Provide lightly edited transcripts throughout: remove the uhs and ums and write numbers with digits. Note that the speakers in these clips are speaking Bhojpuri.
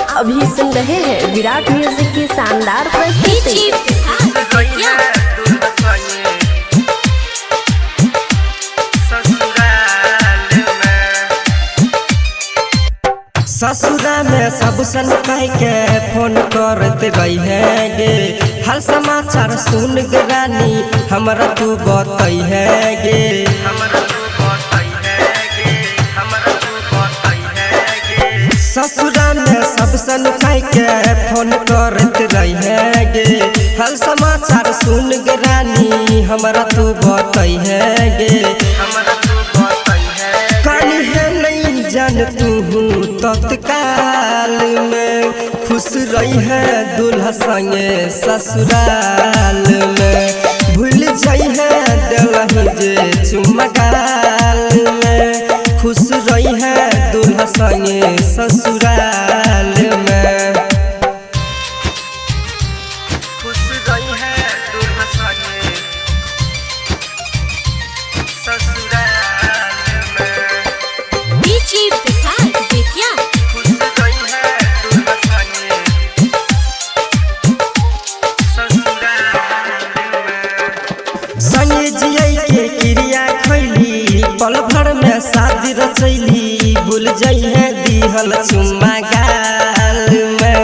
आप अभी सुन रहे हैं विराट म्यूजिक की शानदार प्रस्तुति। ससुरा में सब सन कह के फोन करते रही है गे, हर समाचार सुन गे रानी हमरा तू बताई है गे। ससुरा में सब सन कह के फोन करते रही है गे, हर समाचार सुन गे रानी हमरा तू बताई है गे। कहीं है नहीं जान तू तत्काल में खुश रही है दूल्हा संगे ससुराल में, भूल जाई है दिलही जे चुमगाल में, खुश रही है दूल्हा संगे ससुराल में, खुश रही है दूल्हा संगे ससुराल में। डीजे विकास बेतिया संगे जिये के क्रिया खैली पल भर में शादी रचैली, भूल जाई है दिहल चुम्मा गाल में,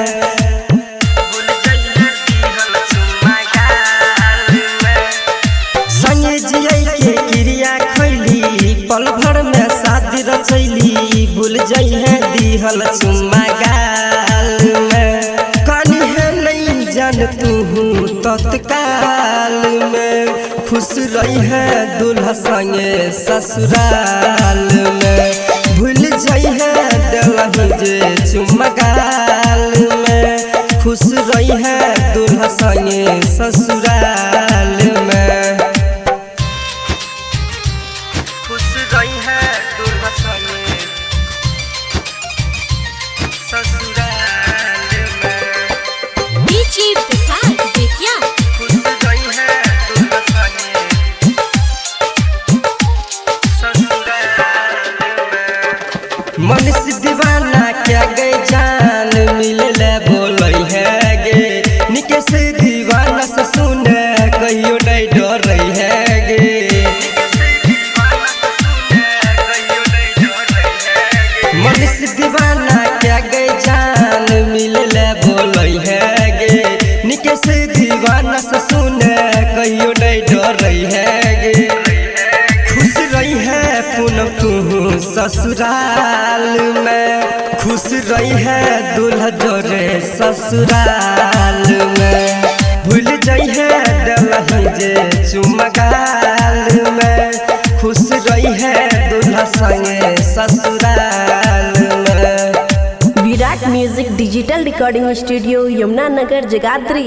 संगे जिये के क्रिया खैली पल भर में शादी रचैली, भूल जाई है दिहल चुम्मा गाल में। कनी है नहीं जान तू तत्काल में खुश रही है दूल्हा संगे ससुराल में, भूल जाई है दिलही जे चुमगाल में, खुश रही है दूल्हा संगे ससुराल में, खुश रही है दूल्हा संगे ससुराल में। डीजे विकास बेतिया मनुष्य दीवाना क्या गए जान मिले बोलई है गे, निके से दीवाना से सुने कहियो नहीं डर रही है गे। मनुष्य दीवाना क्या गए जान मिले बोलई है गे, निके से दीवाना से सुने कहियो नहीं डर रही है गे। खुश रही है पूनम तू ससुराल में, खुश रही है दूल्हा जोरे ससुराल में, भूल जाई है दिलही जे चुमगाल में, खुश रही है दूल्हा संगे ससुराल में। Virat music digital recording studio Yamuna Nagar Jagadhri.